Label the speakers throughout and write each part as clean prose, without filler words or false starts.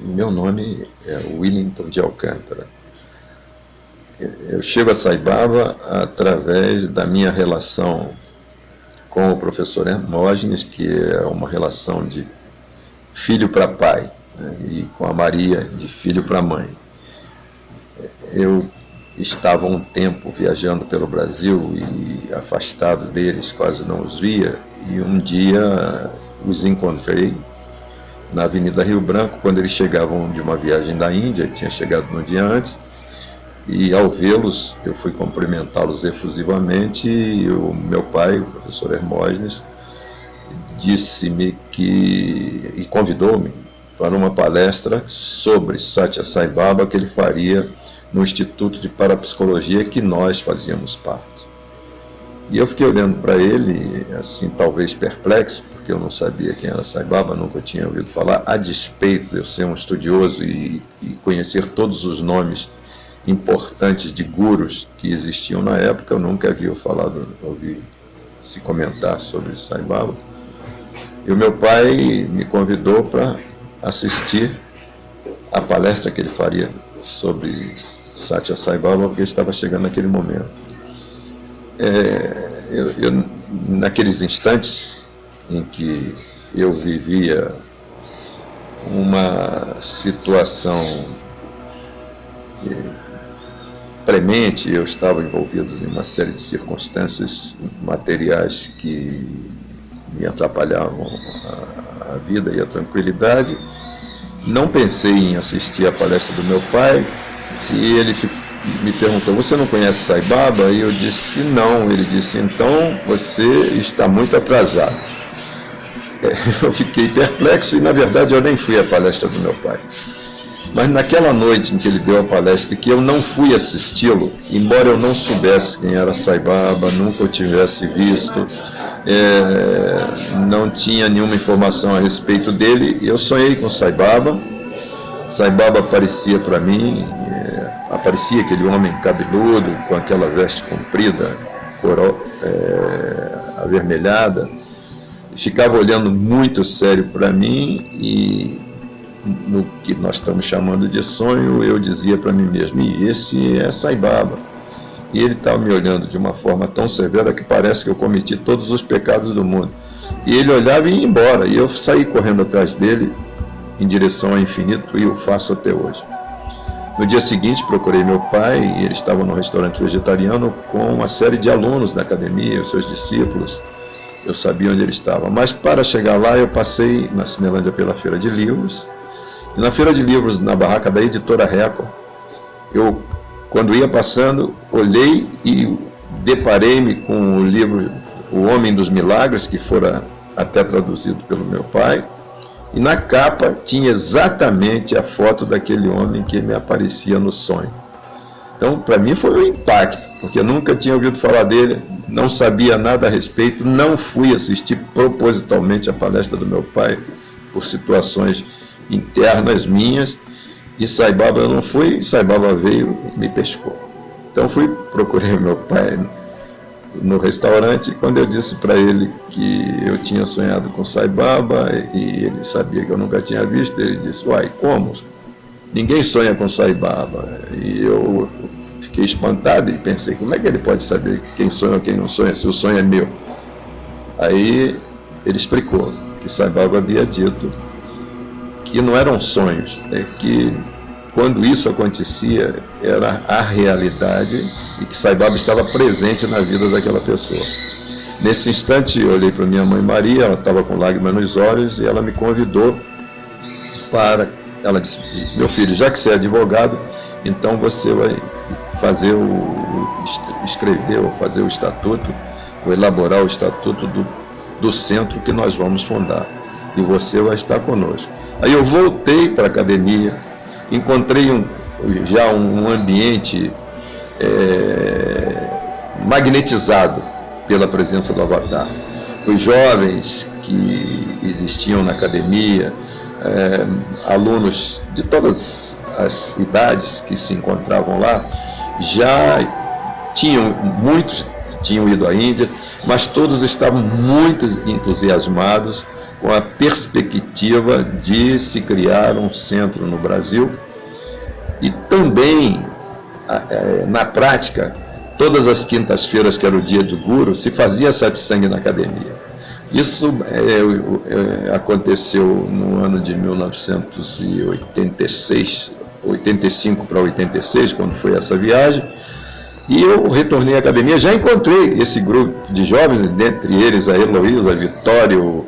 Speaker 1: Meu nome é Willington de Alcântara. Eu chego a Saibaba através da minha relação com o professor Hermógenes, que é uma relação de filho para pai, né, e com a Maria de filho para mãe. Eu estava um tempo viajando pelo Brasil e afastado deles, quase não os via, e um dia os encontrei na Avenida Rio Branco, quando eles chegavam de uma viagem da Índia, tinha chegado no dia antes, e ao vê-los eu fui cumprimentá-los efusivamente, e o meu pai, o professor Hermógenes, disse-me e convidou-me para uma palestra sobre Satya Sai Baba que ele faria no Instituto de Parapsicologia que nós fazíamos parte. E eu fiquei olhando para ele, assim, talvez perplexo, porque eu não sabia quem era Sai Baba, nunca tinha ouvido falar, a despeito de eu ser um estudioso e conhecer todos os nomes importantes de gurus que existiam na época, eu nunca havia ouvi se comentar sobre Sai Baba. E o meu pai me convidou para assistir a palestra que ele faria sobre Satya Sai Baba, porque estava chegando naquele momento. Naqueles instantes em que eu vivia uma situação premente, eu estava envolvido em uma série de circunstâncias materiais que me atrapalhavam a vida e a tranquilidade. Não pensei em assistir a palestra do meu pai, e ele me perguntou: você não conhece Sai Baba? E eu disse não. Ele disse: então você está muito atrasado. Eu fiquei perplexo e na verdade eu nem fui à palestra do meu pai. Mas naquela noite em que ele deu a palestra, que eu não fui assisti-lo, embora eu não soubesse quem era Sai Baba, nunca o tivesse visto, não tinha nenhuma informação a respeito dele, eu sonhei com Sai Baba. Sai Baba aparecia para mim, aparecia aquele homem cabeludo, com aquela veste comprida, avermelhada, ficava olhando muito sério para mim, e no que nós estamos chamando de sonho, eu dizia para mim mesmo: e esse é Sai Baba. E ele estava me olhando de uma forma tão severa que parece que eu cometi todos os pecados do mundo. E ele olhava e ia embora, e eu saí correndo atrás dele em direção ao infinito, e eu faço até hoje. No dia seguinte procurei meu pai, e ele estava num restaurante vegetariano com uma série de alunos da academia, os seus discípulos. Eu sabia onde ele estava, mas para chegar lá eu passei na Cinelândia pela Feira de Livros, e na Feira de Livros, na barraca da Editora Record, eu, quando ia passando, olhei e deparei-me com o livro O Homem dos Milagres, que fora até traduzido pelo meu pai, e na capa tinha exatamente a foto daquele homem que me aparecia no sonho. Então, para mim foi um impacto, porque eu nunca tinha ouvido falar dele, não sabia nada a respeito, não fui assistir propositalmente a palestra do meu pai por situações internas minhas, e Sai Baba eu não fui, Sai Baba veio e me pescou. Então procurei o meu pai no restaurante, e quando eu disse para ele que eu tinha sonhado com Sai Baba, e ele sabia que eu nunca tinha visto, ele disse: uai, como? Ninguém sonha com Sai Baba. E eu fiquei espantado e pensei: como é que ele pode saber quem sonha ou quem não sonha, se o sonho é meu? Aí ele explicou que Sai Baba havia dito que não eram sonhos, que quando isso acontecia era a realidade, e que Sai Baba estava presente na vida daquela pessoa. Nesse instante eu olhei para minha mãe Maria, ela estava com lágrimas nos olhos, e ela me convidou ela disse: meu filho, já que você é advogado, então você vai fazer escrever ou fazer o estatuto, ou elaborar o estatuto do centro que nós vamos fundar, e você vai estar conosco. Aí eu voltei para a academia, encontrei já um ambiente magnetizado pela presença do Avatar. Os jovens que existiam na academia, alunos de todas as idades que se encontravam lá, muitos tinham ido à Índia, mas todos estavam muito entusiasmados com a perspectiva de se criar um centro no Brasil e também, na prática, todas as quintas-feiras, que era o dia do guru, se fazia satsang na academia. Isso aconteceu no ano de 1986, 85 para 86, quando foi essa viagem, e eu retornei à academia. Já encontrei esse grupo de jovens, dentre eles a Heloísa, Vitório,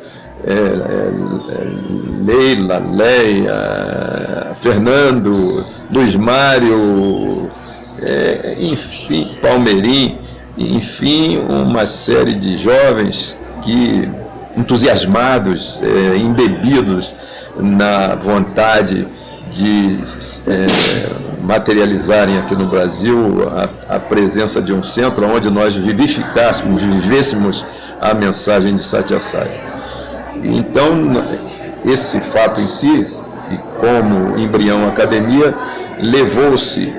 Speaker 1: Leila, Leia, Fernando, Luiz Mário, enfim, Palmeirim, enfim, uma série de jovens que, entusiasmados, embebidos na vontade de materializarem aqui no Brasil a presença de um centro onde nós vivêssemos a mensagem de Satya Sai. Então, esse fato em si, e como embrião academia, levou-se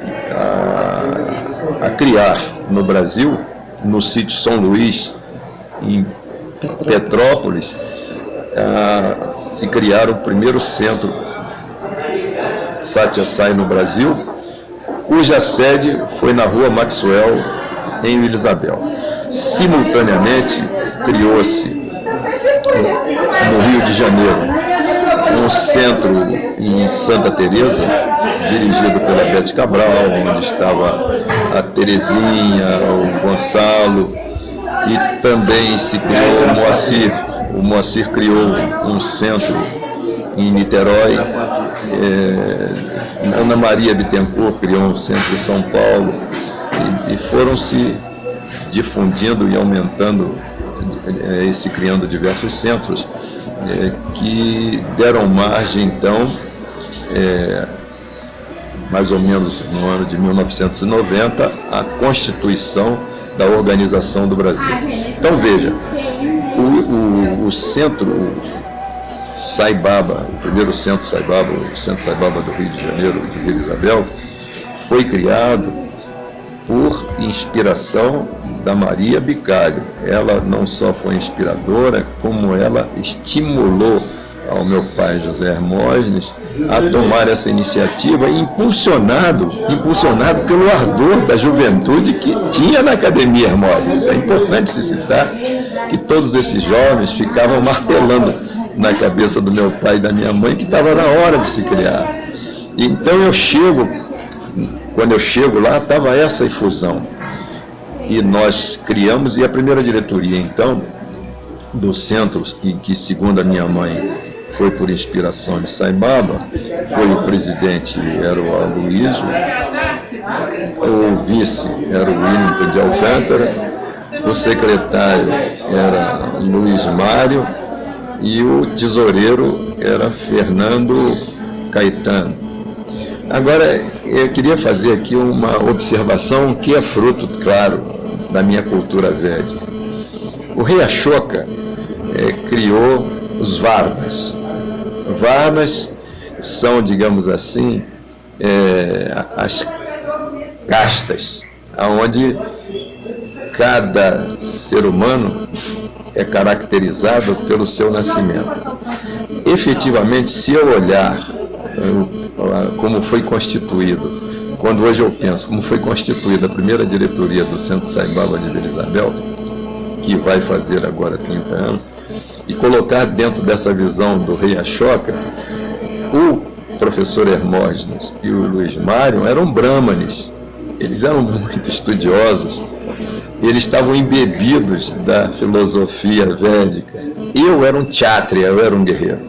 Speaker 1: a criar no Brasil, no sítio São Luís, em Petrópolis, se criar o primeiro centro Satya Sai no Brasil, cuja sede foi na Rua Maxwell, em Vila Isabel. Simultaneamente, criou-se no Rio de Janeiro um centro em Santa Teresa, dirigido pela Bete Cabral, onde estava a Terezinha, o Gonçalo, e também se criou o Moacir. O Moacir criou um centro em Niterói, Ana Maria Bittencourt criou um centro em São Paulo, e foram se difundindo e aumentando, criando diversos centros, que deram margem, então, mais ou menos no ano de 1990, à constituição da Organização do Brasil. Então, veja, o centro Sai Baba, o primeiro centro Sai Baba, o centro Sai Baba do Rio de Janeiro, de Vila Isabel, foi criado por inspiração da Maria Bicalho. Ela não só foi inspiradora, como ela estimulou ao meu pai José Hermógenes a tomar essa iniciativa, impulsionado pelo ardor da juventude que tinha na Academia Hermógenes. É importante se citar que todos esses jovens ficavam martelando na cabeça do meu pai e da minha mãe que estava na hora de se criar. Então quando eu chego lá, estava essa infusão. E nós criamos, e a primeira diretoria, então, do centro, que segundo a minha mãe foi por inspiração de Sai Baba, foi o presidente, era o Aloysio, o vice era o Willington de Alcântara, o secretário era Luiz Mário, e o tesoureiro era Fernando Caetano. Agora, eu queria fazer aqui uma observação que é fruto, claro, da minha cultura védica. O rei Ashoka criou os Varnas. Varnas são, digamos assim, as castas, onde cada ser humano é caracterizado pelo seu nascimento. Efetivamente, se eu olhar como foi constituído, quando hoje eu penso como foi constituída a primeira diretoria do Centro Sai Baba de Vila Isabel, que vai fazer agora 30 anos, e colocar dentro dessa visão do rei Ashoka, o professor Hermógenes e o Luiz Mário eram brahmanes, eles eram muito estudiosos, eles estavam embebidos da filosofia védica. Eu era um kshatriya, eu era um guerreiro.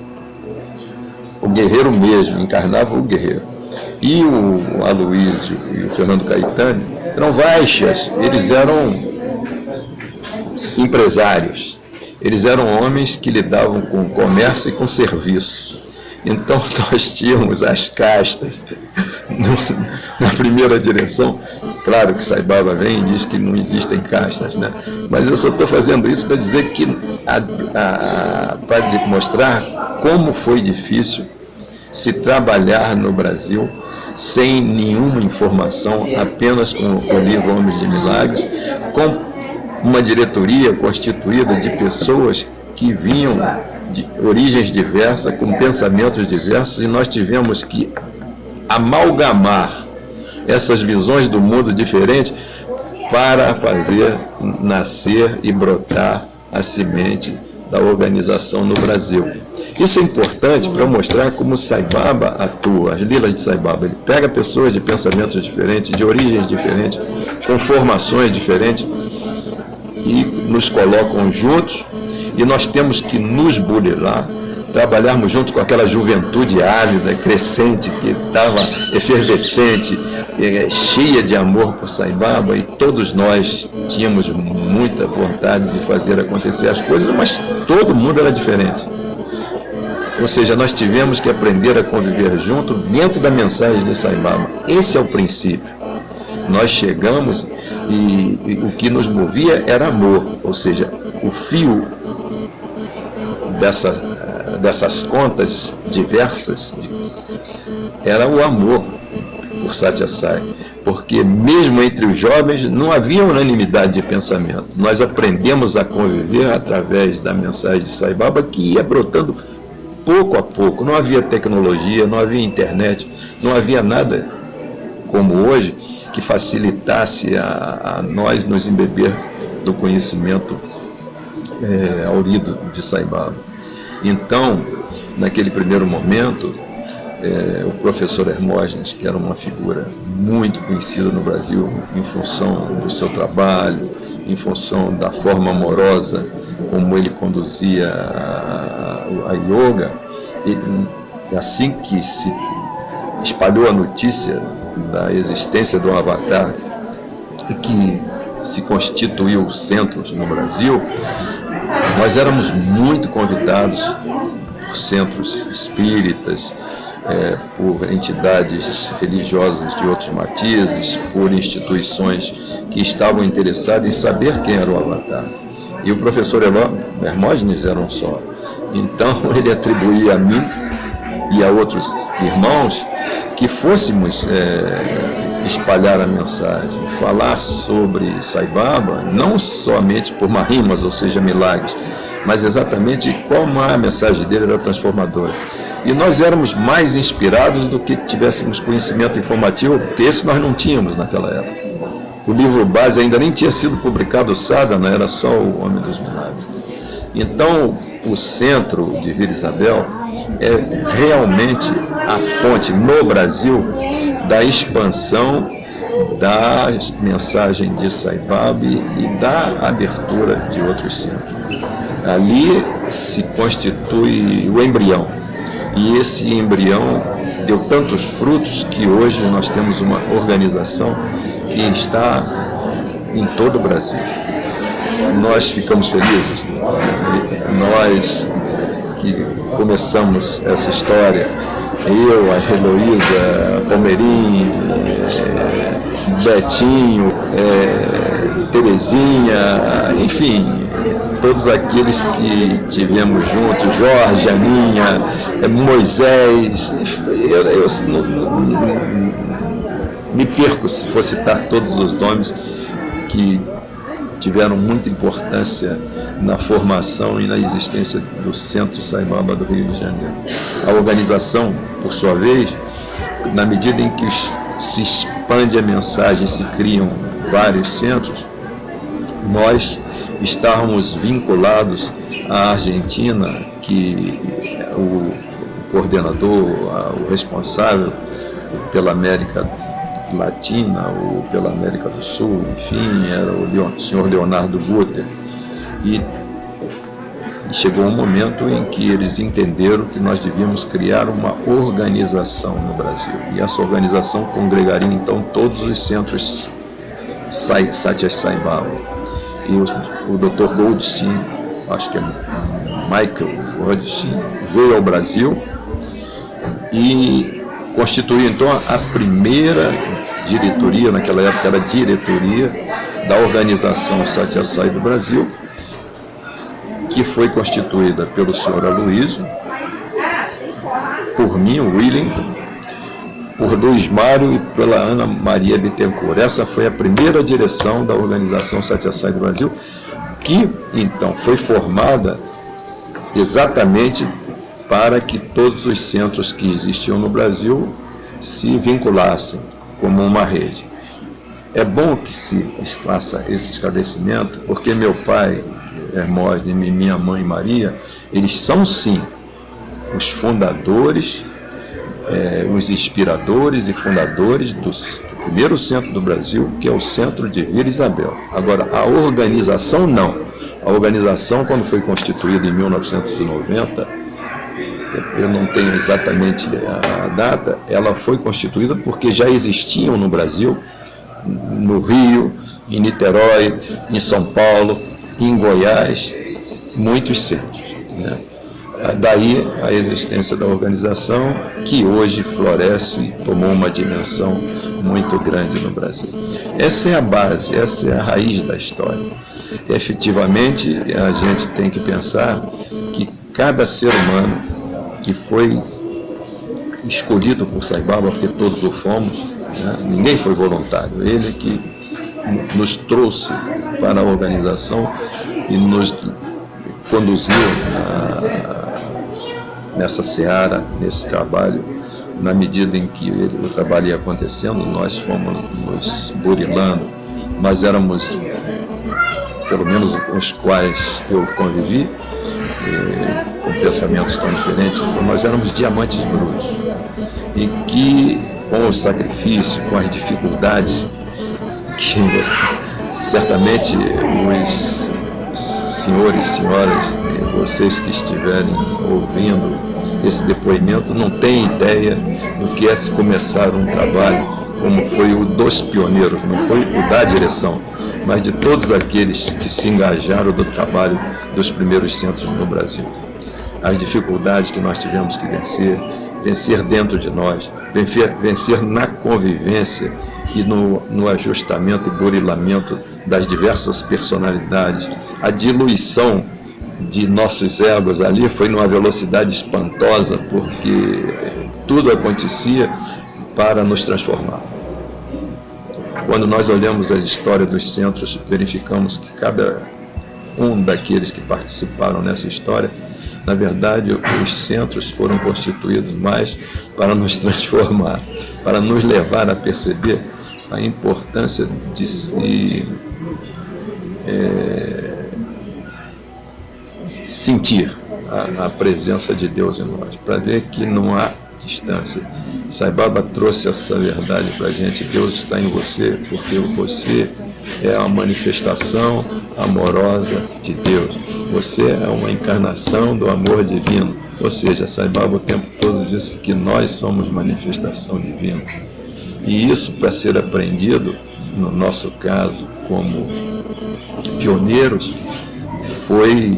Speaker 1: O guerreiro mesmo, encarnava o guerreiro. E o Aloysio e o Fernando Caetano eram vaixas, eles eram empresários. Eles eram homens que lidavam com comércio e com serviço. Então nós tínhamos as castas na primeira direção. Claro que Sai Baba vem e diz que não existem castas, né? Mas eu só estou fazendo isso para dizer que, para mostrar como foi difícil se trabalhar no Brasil sem nenhuma informação, apenas com o livro Homens de Milagres, com uma diretoria constituída de pessoas que vinham de origens diversas, com pensamentos diversos, e nós tivemos que amalgamar essas visões do mundo diferentes para fazer nascer e brotar a semente da organização no Brasil. Isso é importante para mostrar como Sai Baba atua, as lilas de Sai Baba. Ele pega pessoas de pensamentos diferentes, de origens diferentes, com formações diferentes, e nos colocam juntos, e nós temos que nos burilar, trabalharmos junto com aquela juventude ávida, crescente, que estava efervescente, cheia de amor por Sai Baba, e todos nós tínhamos muita vontade de fazer acontecer as coisas, mas todo mundo era diferente. Ou seja, nós tivemos que aprender a conviver junto dentro da mensagem de Sai Baba. Esse é o princípio. Nós chegamos e o que nos movia era amor, ou seja, o fio dessas contas diversas era o amor por Satya Sai, porque mesmo entre os jovens não havia unanimidade de pensamento. Nós aprendemos a conviver através da mensagem de Sai Baba, que ia brotando pouco a pouco. Não havia tecnologia, não havia internet, não havia nada como hoje que facilitasse a nós nos embeber do conhecimento aurido de Sai Baba. Então, naquele primeiro momento, o professor Hermógenes, que era uma figura muito conhecida no Brasil em função do seu trabalho, em função da forma amorosa como ele conduzia a yoga, e assim que se espalhou a notícia da existência do Avatar e que se constituiu centros no Brasil, nós éramos muito convidados por centros espíritas, por entidades religiosas de outros matizes, por instituições que estavam interessadas em saber quem era o Avatar. E o professor Hermógenes era um só. Então ele atribuía a mim e a outros irmãos que fôssemos espalhar a mensagem, falar sobre Sai Baba, não somente por marimas, ou seja, milagres, mas exatamente como a mensagem dele era transformadora. E nós éramos mais inspirados do que tivéssemos conhecimento informativo, porque esse nós não tínhamos naquela época. O livro base ainda nem tinha sido publicado, o Sadhana, era só o Homem dos Milagres. Então, o centro de Vila Isabel é realmente a fonte no Brasil da expansão da mensagem de Sai Baba e da abertura de outros centros. Ali se constitui o embrião, e esse embrião deu tantos frutos que hoje nós temos uma organização que está em todo o Brasil. Nós ficamos felizes, nós que começamos essa história, eu, a Heloísa, Palmeirim, Betinho, Terezinha, enfim, todos aqueles que tivemos juntos, Jorge, Aninha, Moisés, eu me perco se for citar todos os nomes que tiveram muita importância na formação e na existência do Centro Sai Baba do Rio de Janeiro. A organização, por sua vez, na medida em que se expande a mensagem, se criam vários centros, nós estávamos vinculados à Argentina, que o coordenador, o responsável pela América Latina ou pela América do Sul, enfim, era o senhor Leonardo Guter, e chegou um momento em que eles entenderam que nós devíamos criar uma organização no Brasil, e essa organização congregaria então todos os centros Satya Sai Baba. E o Dr. Goldstein, acho que é Michael Goldstein, veio ao Brasil e constituiu então a primeira diretoria, naquela época era diretoria da organização Satya Sai do Brasil, que foi constituída pelo senhor Aloysio, por mim, o William, por Luiz Mário e pela Ana Maria Bittencourt. Essa foi a primeira direção da organização Satya Sai do Brasil, que então foi formada exatamente para que todos os centros que existiam no Brasil se vinculassem como uma rede. É bom que se faça esse esclarecimento, porque meu pai, Hermógenes, e minha mãe, Maria, eles são sim os fundadores, os inspiradores e fundadores do primeiro centro do Brasil, que é o Centro de Vila Isabel. Agora, a organização não. A organização, quando foi constituída em 1990, eu não tenho exatamente a data, ela foi constituída porque já existiam no Brasil, no Rio, em Niterói, em São Paulo, em Goiás, muitos centros, né? Daí a existência da organização, que hoje floresce e tomou uma dimensão muito grande no Brasil. Essa é a base, essa é a raiz da história. Efetivamente, a gente tem que pensar que cada ser humano que foi escolhido por Saibaba, porque todos o fomos, né? Ninguém foi voluntário, ele que nos trouxe para a organização e nos conduziu nessa seara, nesse trabalho, na medida em que o trabalho ia acontecendo, nós fomos nos burilando. Nós éramos, pelo menos os quais eu convivi, com pensamentos tão diferentes, nós éramos diamantes brutos, e que, com o sacrifício, com as dificuldades, que certamente os senhores e senhoras, vocês que estiverem ouvindo esse depoimento, não têm ideia do que é se começar um trabalho como foi o dos pioneiros, não foi o da direção, mas de todos aqueles que se engajaram do trabalho dos primeiros centros no Brasil. As dificuldades que nós tivemos que vencer dentro de nós, vencer na convivência e no ajustamento e burilamento das diversas personalidades. A diluição de nossos egos ali foi numa velocidade espantosa, porque tudo acontecia para nos transformar. Quando nós olhamos a história dos centros, verificamos que cada um daqueles que participaram nessa história, na verdade, os centros foram constituídos mais para nos transformar, para nos levar a perceber a importância de se sentir a presença de Deus em nós, para ver que não há distância. Saibaba trouxe essa verdade para a gente: Deus está em você, porque você é a manifestação amorosa de Deus. Você é uma encarnação do amor divino. Ou seja, Saibaba o tempo todo disse que nós somos manifestação divina. E isso, para ser aprendido, no nosso caso, como pioneiros, foi,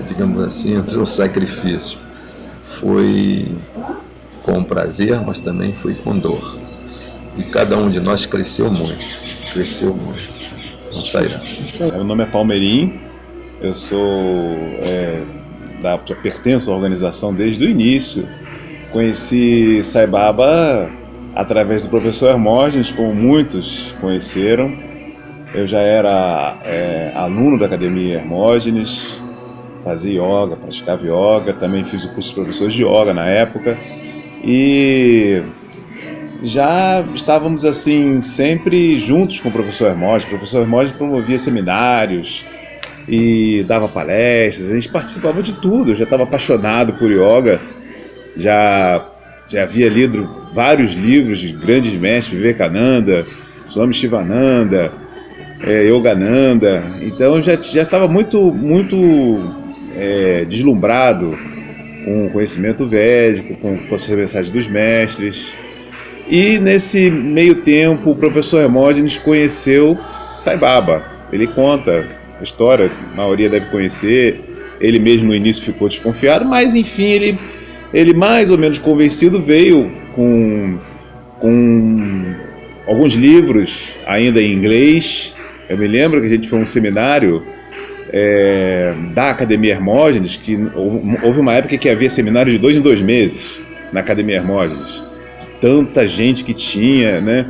Speaker 1: digamos assim, um sacrifício. Foi com prazer, mas também foi com dor. E cada um de nós cresceu muito. Não sairá.
Speaker 2: Meu nome é Palmeirim, eu sou pertenço à organização desde o início. Conheci Saibaba através do professor Hermógenes, como muitos conheceram. Eu já era aluno da Academia Hermógenes, fazia yoga, praticava yoga, também fiz o curso de professores de yoga na época, e já estávamos assim sempre juntos com o professor Hermógenes. O professor Hermógenes promovia seminários e dava palestras, a gente participava de tudo. Eu já estava apaixonado por yoga, já havia lido vários livros de grandes mestres, Vivekananda, Swami Shivananda, Yogananda. Então eu já estava muito deslumbrado com o conhecimento védico, com as mensagens dos mestres. E nesse meio tempo o professor Hermógenes conheceu Saibaba. Ele conta a história, a maioria deve conhecer. Ele mesmo no início ficou desconfiado, mas enfim, ele mais ou menos convencido veio com alguns livros ainda em inglês. Eu me lembro que a gente foi a um seminário da Academia Hermógenes, que houve uma época que havia seminário de 2 em 2 meses na Academia Hermógenes, de tanta gente que tinha, né?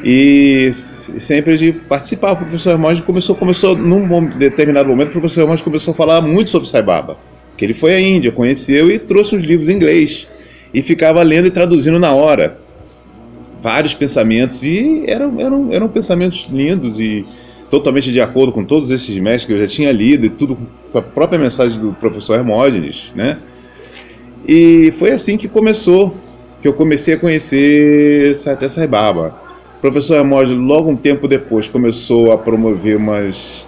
Speaker 2: e sempre a gente participava. O professor Hermógenes começou num determinado momento, o professor Hermógenes começou a falar muito sobre Sai Baba, que ele foi à Índia, conheceu e trouxe uns livros em inglês, e ficava lendo e traduzindo na hora vários pensamentos, e eram pensamentos lindos e totalmente de acordo com todos esses mestres que eu já tinha lido, e tudo com a própria mensagem do professor Hermógenes, né? E foi assim que eu comecei a conhecer Sathya Sai Baba. O professor Hermógenes, logo um tempo depois, começou a promover umas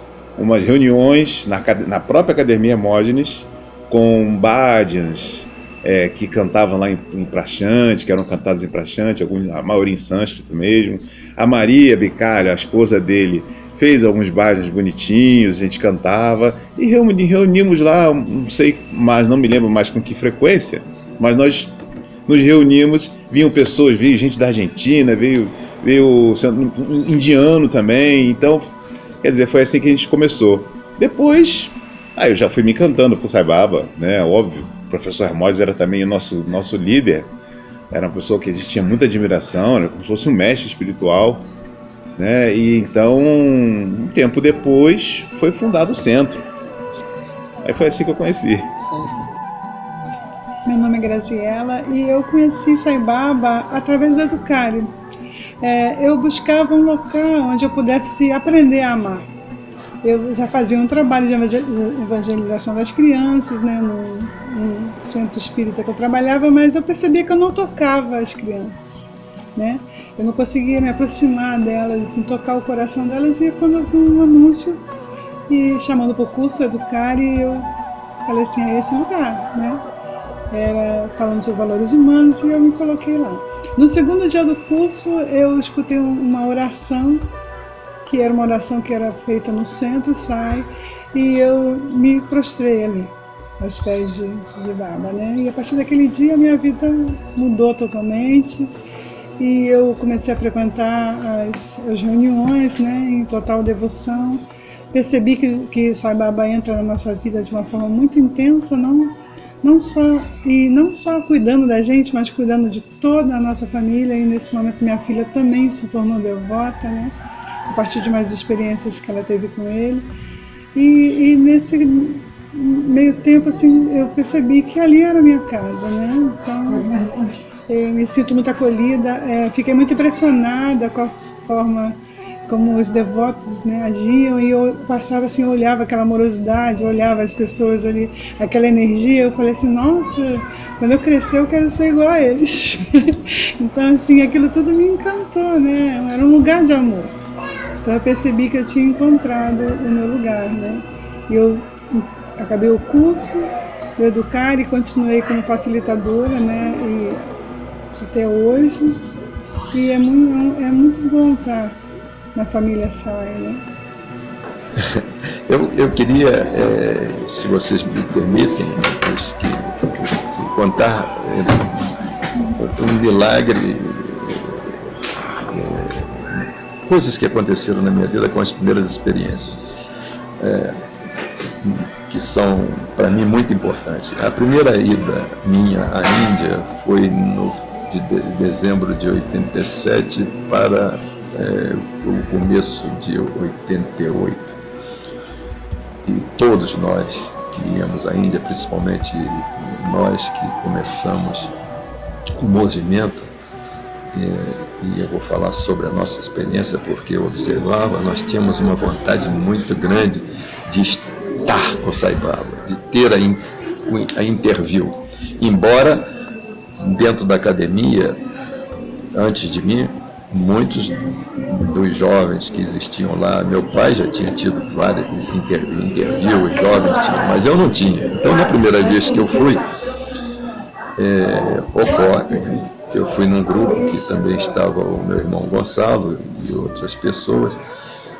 Speaker 2: reuniões na própria Academia Hermógenes, com bhajans, que cantavam lá em Prashanti, que eram cantados em Prashanti, a maioria em sânscrito mesmo. A Maria Bicalha, a esposa dele, fez alguns bhajans bonitinhos, a gente cantava, e reunimos lá, não sei mais, não me lembro mais com que frequência, mas nós nos reunimos, vinham pessoas, veio gente da Argentina, veio indiano também, então, quer dizer, foi assim que a gente começou. Depois, eu já fui me encantando por Sai Baba, né, óbvio. O professor Hermógenes era também o nosso líder, era uma pessoa que a gente tinha muita admiração, era como se fosse um mestre espiritual, né? E então, um tempo depois, foi fundado o centro. Aí foi assim que eu conheci.
Speaker 3: Meu nome é Graziela e eu conheci Sai Baba através do Educare. Eu buscava um local onde eu pudesse aprender a amar. Eu já fazia um trabalho de evangelização das crianças, né, no centro espírita que eu trabalhava, mas eu percebia que eu não tocava as crianças, né? Eu não conseguia me aproximar delas, assim, tocar o coração delas, e quando eu vi um anúncio e chamando para o curso Educare, eu falei assim, é esse lugar, né? Era falando sobre valores humanos, e eu me coloquei lá. No segundo dia do curso, eu escutei uma oração, que era uma oração que era feita no centro, e eu me prostrei ali, aos pés de Baba, né? E a partir daquele dia, a minha vida mudou totalmente, e eu comecei a frequentar as reuniões, né, em total devoção. Percebi que Sai Baba entra na nossa vida de uma forma muito intensa, não só cuidando da gente, mas cuidando de toda a nossa família. E nesse momento minha filha também se tornou devota, né, a partir de umas experiências que ela teve com ele. E nesse meio tempo, assim, eu percebi que ali era a minha casa, né? Então, eu me sinto muito acolhida. Fiquei muito impressionada com a forma como os devotos, né, agiam, e eu passava assim, eu olhava aquela amorosidade, eu olhava as pessoas ali, aquela energia, eu falei assim, nossa, quando eu crescer eu quero ser igual a eles. Então, assim, aquilo tudo me encantou, né? Era um lugar de amor. Então eu percebi que eu tinha encontrado o meu lugar, né? E eu acabei o curso do Educare e continuei como facilitadora, né? E até hoje. E é muito bom estar na família Sai, né?
Speaker 1: Eu queria, se vocês me permitem, contar um milagre, coisas que aconteceram na minha vida com as primeiras experiências, que são, para mim, muito importantes. A primeira ida minha à Índia foi de dezembro de 87 para o começo de 88. E todos nós que íamos à Índia, principalmente nós que começamos o movimento, e eu vou falar sobre a nossa experiência porque eu observava, nós tínhamos uma vontade muito grande de estar com Sai Baba, de ter a interview. Embora dentro da academia, antes de mim, muitos dos jovens que existiam lá, meu pai já tinha tido vários interview, os jovens tinham, mas eu não tinha. Então, na primeira vez que eu fui, ocorre, eu fui num grupo que também estava o meu irmão Gonçalo e outras pessoas,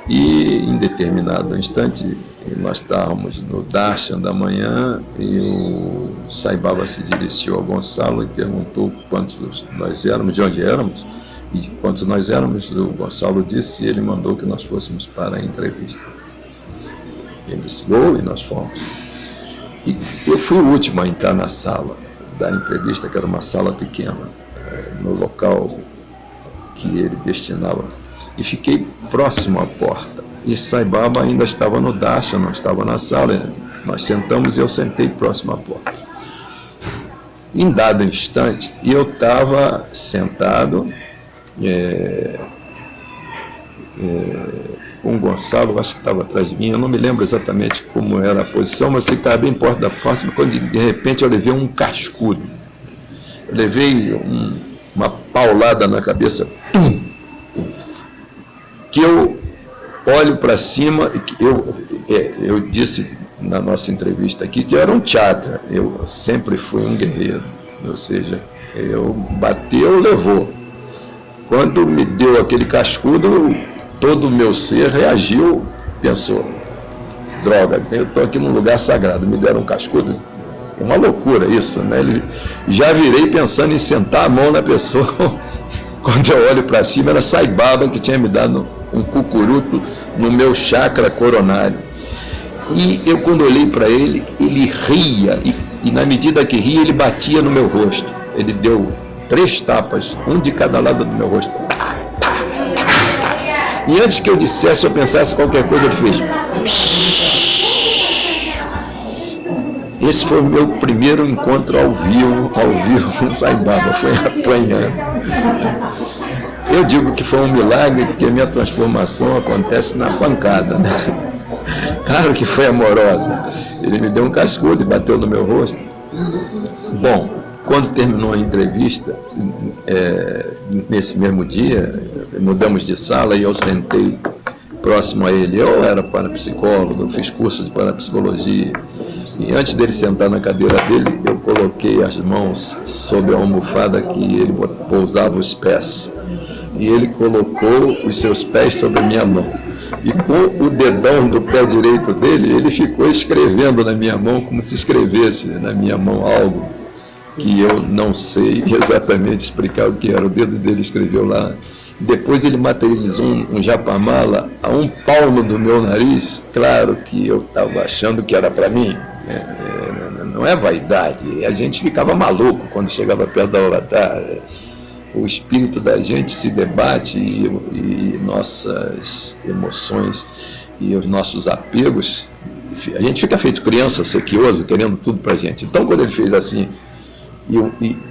Speaker 1: e em determinado instante nós estávamos no darshan da manhã e o Sai Baba se dirigiu ao Gonçalo e perguntou quantos nós éramos, de onde éramos, e quantos nós éramos. O Gonçalo disse, e ele mandou que nós fôssemos para a entrevista. Ele disse, e nós fomos. E eu fui o último a entrar na sala da entrevista, que era uma sala pequena, no local que ele destinava e fiquei próximo à porta. E Saibaba ainda estava no darshan, não estava na sala. Nós sentamos e eu sentei próximo à porta. Em dado instante, eu estava sentado com o Gonçalo, acho que estava atrás de mim, eu não me lembro exatamente como era a posição, mas eu sei que estava bem perto da porta, quando de repente eu levei um cascudo. Eu levei uma paulada na cabeça, que eu olho para cima, eu disse na nossa entrevista aqui que eu era um chakra, eu sempre fui um guerreiro, ou seja, eu bateu, levou. Quando me deu aquele cascudo, todo o meu ser reagiu, pensou, droga, eu estou aqui num lugar sagrado, me deram um cascudo. É uma loucura isso, né? Já virei pensando em sentar a mão na pessoa. Quando eu olho para cima, era Saibaba que tinha me dado um cucuruto no meu chakra coronário. E eu, quando olhei para ele, ele ria, e na medida que ria, ele batia no meu rosto. Ele deu 3 tapas, um de cada lado do meu rosto. E antes que eu dissesse ou pensasse qualquer coisa, ele fez. Esse foi o meu primeiro encontro ao vivo com Saibaba, foi apanhando. Eu digo que foi um milagre, porque a minha transformação acontece na pancada, né? Claro que foi amorosa. Ele me deu um cascudo e bateu no meu rosto. Bom, quando terminou a entrevista, nesse mesmo dia, mudamos de sala e eu sentei próximo a ele. Eu era parapsicólogo, eu fiz curso de parapsicologia. E antes dele sentar na cadeira dele, eu coloquei as mãos sobre a almofada que ele pousava os pés. E ele colocou os seus pés sobre a minha mão. E com o dedão do pé direito dele, ele ficou escrevendo na minha mão, como se escrevesse na minha mão algo que eu não sei exatamente explicar o que era. O dedo dele escreveu lá. Depois ele materializou um japamala a 1 palmo do meu nariz. Claro que eu estava achando que era para mim. Não é vaidade. A gente ficava maluco quando chegava perto da Avatar. O espírito da gente se debate e nossas emoções e os nossos apegos, a gente fica feito criança, sequioso, querendo tudo pra gente. Então quando ele fez assim, e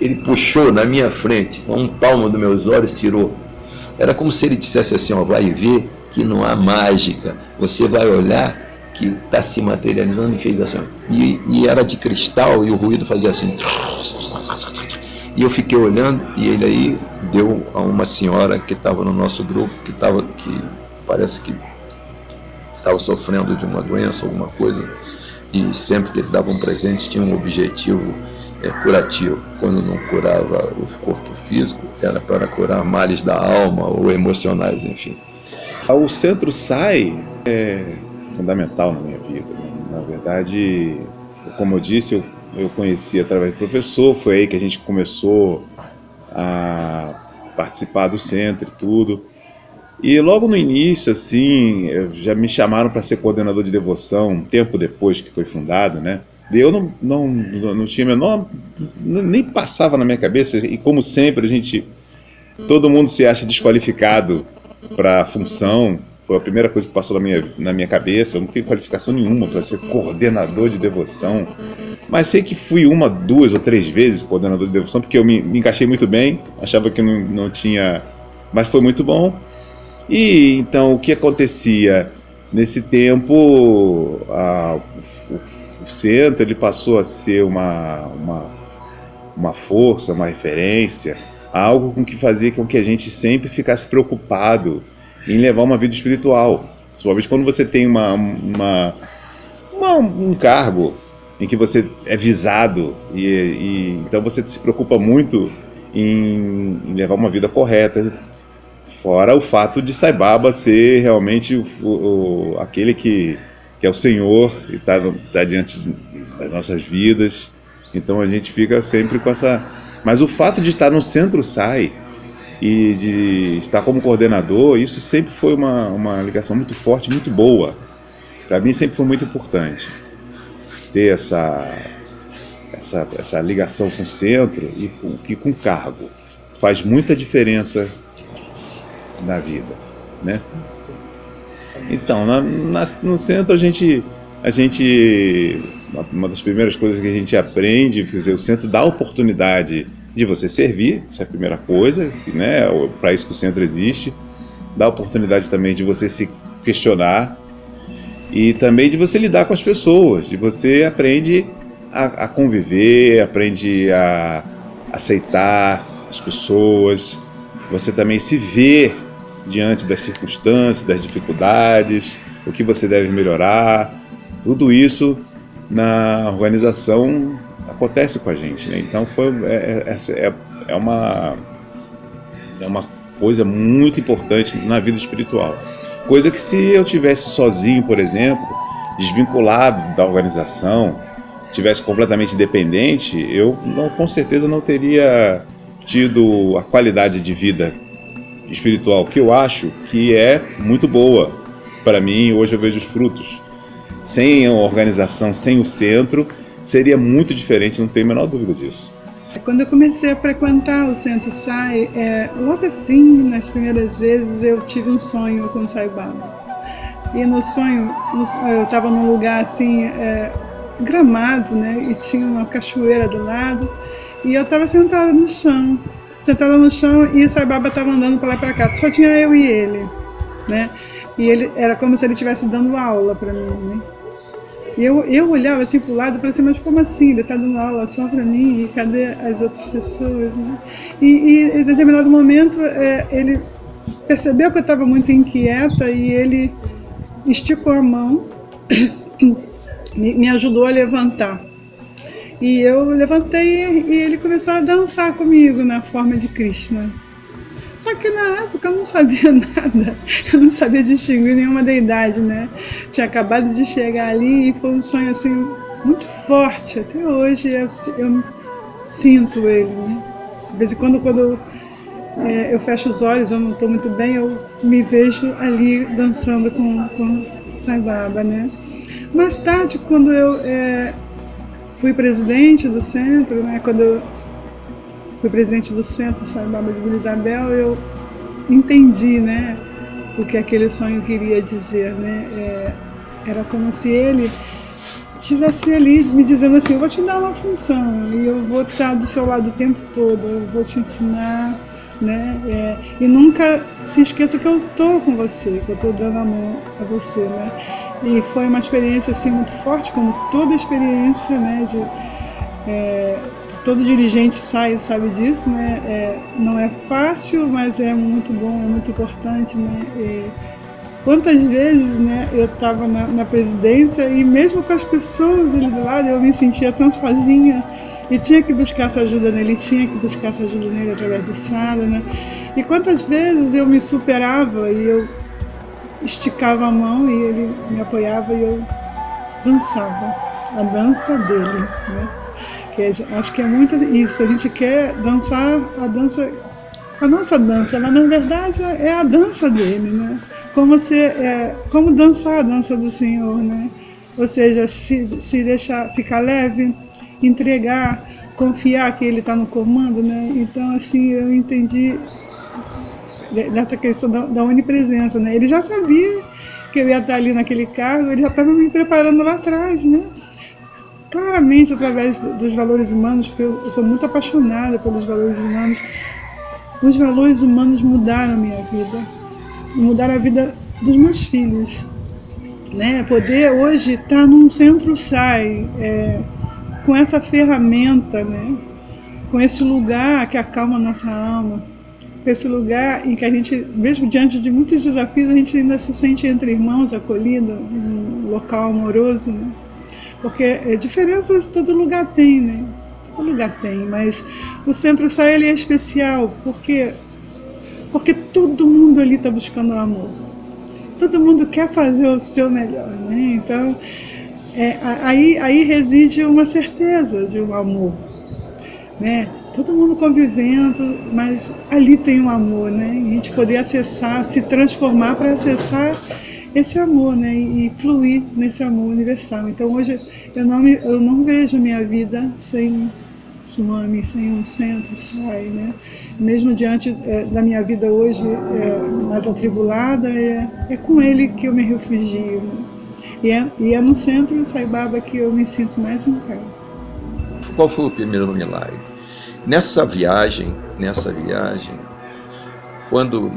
Speaker 1: ele puxou na minha frente, a 1 palmo dos meus olhos, tirou. Era como se ele dissesse assim, ó, vai ver que não há mágica, você vai olhar que está se materializando, e fez assim. E era de cristal e o ruído fazia assim. E eu fiquei olhando e ele aí deu a uma senhora que estava no nosso grupo, que parece que estava sofrendo de uma doença, alguma coisa, e sempre que ele dava um presente tinha um objetivo curativo. Quando não curava o corpo físico, era para curar males da alma ou emocionais, enfim.
Speaker 2: O Centro Sai é fundamental na minha vida. Na verdade, como eu disse, eu conheci através do professor, foi aí que a gente começou a participar do centro e tudo. E logo no início, assim, já me chamaram para ser coordenador de devoção, um tempo depois que foi fundado, né? E eu não tinha menor, nem passava na minha cabeça, e como sempre, todo mundo se acha desqualificado para a função. Foi a primeira coisa que passou na minha cabeça. Eu não tenho qualificação nenhuma para ser coordenador de devoção. Mas sei que fui 1, 2 ou 3 vezes coordenador de devoção, porque eu me encaixei muito bem, achava que não tinha... Mas foi muito bom. E então o que acontecia? Nesse tempo, o centro ele passou a ser uma força, uma referência, algo com que fazia com que a gente sempre ficasse preocupado em levar uma vida espiritual. Principalmente quando você tem um cargo em que você é visado, e então você se preocupa muito em levar uma vida correta, fora o fato de Saibaba ser realmente aquele que é o Senhor e está diante das nossas vidas. Então a gente fica sempre com essa... Mas o fato de estar no Centro Sai e de estar como coordenador, isso sempre foi uma ligação muito forte, muito boa. Para mim sempre foi muito importante ter essa ligação com o centro e com o cargo. Faz muita diferença na vida. né? Então, no centro uma das primeiras coisas que a gente aprende, quer dizer, o centro dá a oportunidade de você servir, essa é a primeira coisa, né? Para isso que o centro existe, dá a oportunidade também de você se questionar e também de você lidar com as pessoas, de você aprende a conviver, aprende a aceitar as pessoas, você também se vê diante das circunstâncias, das dificuldades, o que você deve melhorar, tudo isso na organização acontece com a gente, né? Então é uma coisa muito importante na vida espiritual. Coisa que se eu tivesse sozinho, por exemplo, desvinculado da organização, tivesse completamente dependente, eu com certeza não teria tido a qualidade de vida espiritual que eu acho que é muito boa para mim. Hoje eu vejo os frutos. Sem a organização, sem o centro, seria muito diferente, não tenho a menor dúvida disso.
Speaker 3: Quando eu comecei a frequentar o Centro Sai, logo assim, nas primeiras vezes, eu tive um sonho com o Sai Baba. E no sonho, eu estava num lugar assim, gramado, né? E tinha uma cachoeira do lado. E eu estava sentada no chão e o Sai Baba estava andando para lá e para cá. Só tinha eu e ele, né? E ele era como se ele estivesse dando aula para mim, né? E eu olhava assim para o lado e falei assim, mas como assim? Ele está dando aula só para mim? E cadê as outras pessoas, né? E em determinado momento ele percebeu que eu estava muito inquieta e ele esticou a mão, me ajudou a levantar. E eu levantei e ele começou a dançar comigo na forma de Krishna. Só que na época eu não sabia nada, eu não sabia distinguir nenhuma deidade, né? Tinha acabado de chegar ali e foi um sonho assim muito forte. Até hoje eu sinto ele, né? De vez em quando eu fecho os olhos, eu não estou muito bem, eu me vejo ali dançando com Sai Baba, né? Mais tarde, quando eu fui presidente do centro, né? Quando eu fui presidente do Centro Sai Baba de Vila Isabel, eu entendi, né, o que aquele sonho queria dizer, né? Era como se ele estivesse ali me dizendo assim, eu vou te dar uma função e eu vou estar do seu lado o tempo todo, eu vou te ensinar, né? E nunca se esqueça que eu estou com você, que eu estou dando amor a você, né? E foi uma experiência assim muito forte, como toda experiência, né, todo dirigente sabe disso, né? Não é fácil, mas é muito bom, é muito importante, né? Quantas vezes, né, eu estava na presidência e mesmo com as pessoas ali do lado eu me sentia tão sozinha e tinha que buscar essa ajuda nele, através do Sada, né? E quantas vezes eu me superava e eu esticava a mão e ele me apoiava e eu dançava a dança dele, né? Acho que é muito isso, a gente quer dançar a nossa dança, mas na verdade é a dança dele, né? Como dançar a dança do Senhor, né? Ou seja, se deixar ficar leve, entregar, confiar que Ele está no comando, né? Então, assim, eu entendi dessa questão da onipresença, né? Ele já sabia que eu ia estar ali naquele cargo, ele já estava me preparando lá atrás, né? Claramente através dos valores humanos, porque eu sou muito apaixonada pelos valores humanos. Os valores humanos mudaram a minha vida, mudaram a vida dos meus filhos, né? Poder hoje estar num Centro Sai, com essa ferramenta, né? Com esse lugar que acalma a nossa alma, com esse lugar em que a gente, mesmo diante de muitos desafios, a gente ainda se sente entre irmãos, acolhido, num local amoroso, né? Porque diferenças todo lugar tem, né? Todo lugar tem, mas o Centro Sai ele é especial, porque todo mundo ali está buscando o amor. Todo mundo quer fazer o seu melhor, né? Então, aí reside uma certeza de um amor, né? Todo mundo convivendo, mas ali tem um amor, né? E a gente poder acessar, se transformar para acessar esse amor, né? E fluir nesse amor universal. Então hoje eu não vejo minha vida sem some sem um centro, sai, né? Mesmo diante da minha vida hoje mais atribulada, é com ele que eu me refugio, né? E é no centro de Sai Baba que eu me sinto mais em casa.
Speaker 1: Qual foi o primeiro milagre? Nessa viagem, quando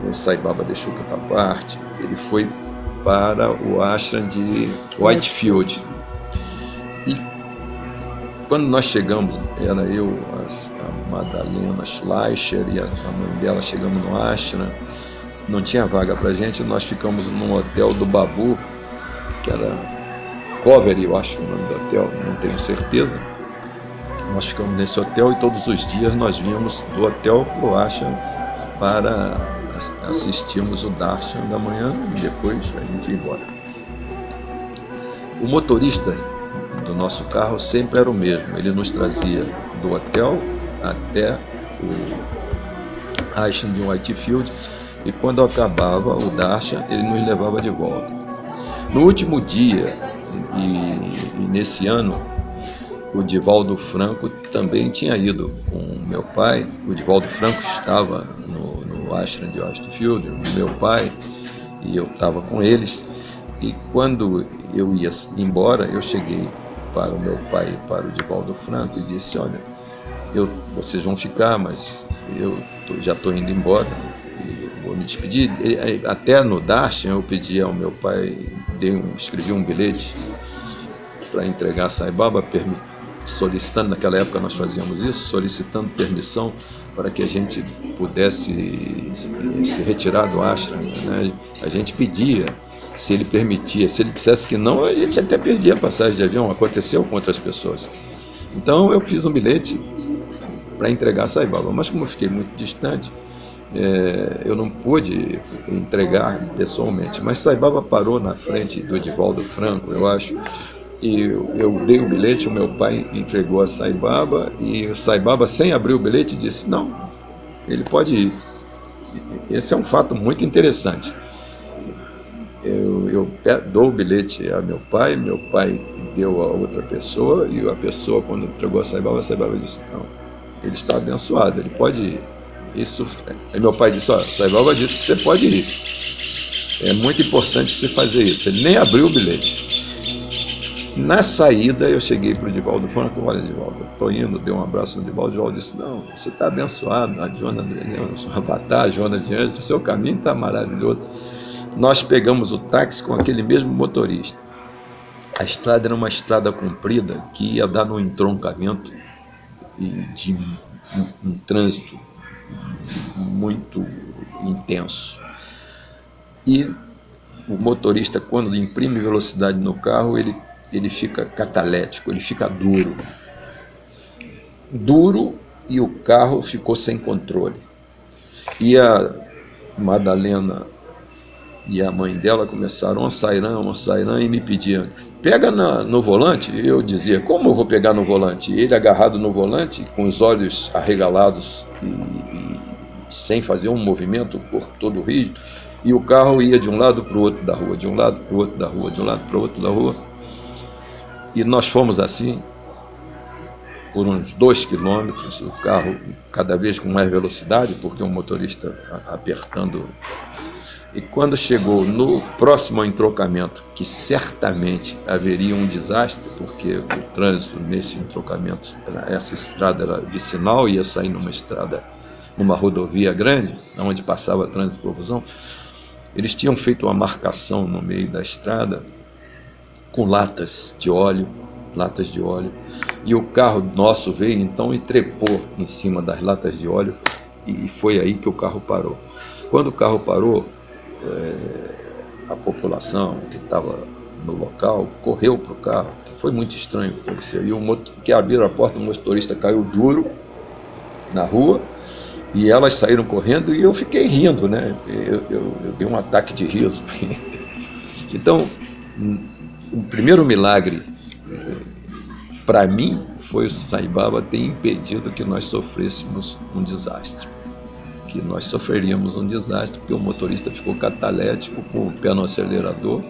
Speaker 1: o Sai Baba deixou Puttaparthi, ele foi para o ashram de Whitefield. E quando nós chegamos, era eu, a Madalena Schleicher e a mãe dela, chegamos no ashram, não tinha vaga pra gente, nós ficamos num hotel do Babu, que era Cover, eu acho o nome do hotel, não tenho certeza. Nós ficamos nesse hotel e todos os dias nós vínhamos do hotel para o ashram para assistirmos o darshan da manhã e depois a gente ia embora. O motorista do nosso carro sempre era o mesmo, ele nos trazia do hotel até o ashram de Whitefield e quando acabava o darshan ele nos levava de volta. No último dia, e nesse ano, o Divaldo Franco também tinha ido com meu pai. O Divaldo Franco estava no ashram de Whitefield, meu pai, e eu estava com eles. E quando eu ia embora, eu cheguei para o meu pai e para o Divaldo Franco e disse: olha, vocês vão ficar, mas eu já estou indo embora e vou me despedir. Até no darshan eu pedi ao meu pai, escrevi um bilhete para entregar a Sai Baba, solicitando, naquela época nós fazíamos isso, solicitando permissão para que a gente pudesse se retirar do ashram, né? A gente pedia, se ele permitia, se ele dissesse que não, a gente até perdia a passagem de avião, aconteceu com outras pessoas. Então eu fiz um bilhete para entregar a Sai Baba, mas como eu fiquei muito distante, eu não pude entregar pessoalmente, mas Sai Baba parou na frente do Divaldo Franco, eu acho, e eu dei o bilhete, o meu pai entregou a Sai Baba, e o Sai Baba, sem abrir o bilhete, disse: não, ele pode ir. Esse é um fato muito interessante. Eu dou o bilhete a meu pai deu a outra pessoa, e a pessoa, quando entregou a Sai Baba disse: não, ele está abençoado, ele pode ir. Aí meu pai disse: Sai Baba disse que você pode ir. É muito importante você fazer isso. Ele nem abriu o bilhete. Na saída, eu cheguei para o Divaldo Franco: olha, Divaldo, eu estou indo, dei um abraço no Divaldo. O Divaldo disse: não, você está abençoado, a Joana, o Avatar, a Joana de Anjos, o seu caminho está maravilhoso. Nós pegamos o táxi com aquele mesmo motorista. A estrada era uma estrada comprida que ia dar no entroncamento de um trânsito muito intenso. E o motorista, quando imprime velocidade no carro, ele fica catalético, ele fica duro, e o carro ficou sem controle. E a Madalena e a mãe dela começaram a sairão e me pediam: pega no volante. Eu dizia: como eu vou pegar no volante? Ele agarrado no volante, com os olhos arregalados e sem fazer um movimento, por todo o rio, e o carro ia de um lado para o outro da rua, de um lado para o outro da rua, de um lado para o outro da rua. E nós fomos assim por uns 2 quilômetros, o carro cada vez com mais velocidade, porque o motorista apertando. E quando chegou no próximo entroncamento, que certamente haveria um desastre, porque o trânsito nesse entroncamento, essa estrada era vicinal, ia sair numa estrada, numa rodovia grande, onde passava trânsito e confusão, eles tinham feito uma marcação no meio da estrada com latas de óleo, e o carro nosso veio então e trepou em cima das latas de óleo, e foi aí que o carro parou. Quando o carro parou, a população que estava no local correu para o carro, que foi muito estranho o que aconteceu. E que abriram a porta, o motorista caiu duro na rua, e elas saíram correndo, e eu fiquei rindo, né? Eu dei um ataque de riso. Então, o primeiro milagre para mim foi o Sai Baba ter impedido que nós sofrêssemos um desastre, que nós sofreríamos um desastre, porque o motorista ficou catalético, com o pé no acelerador,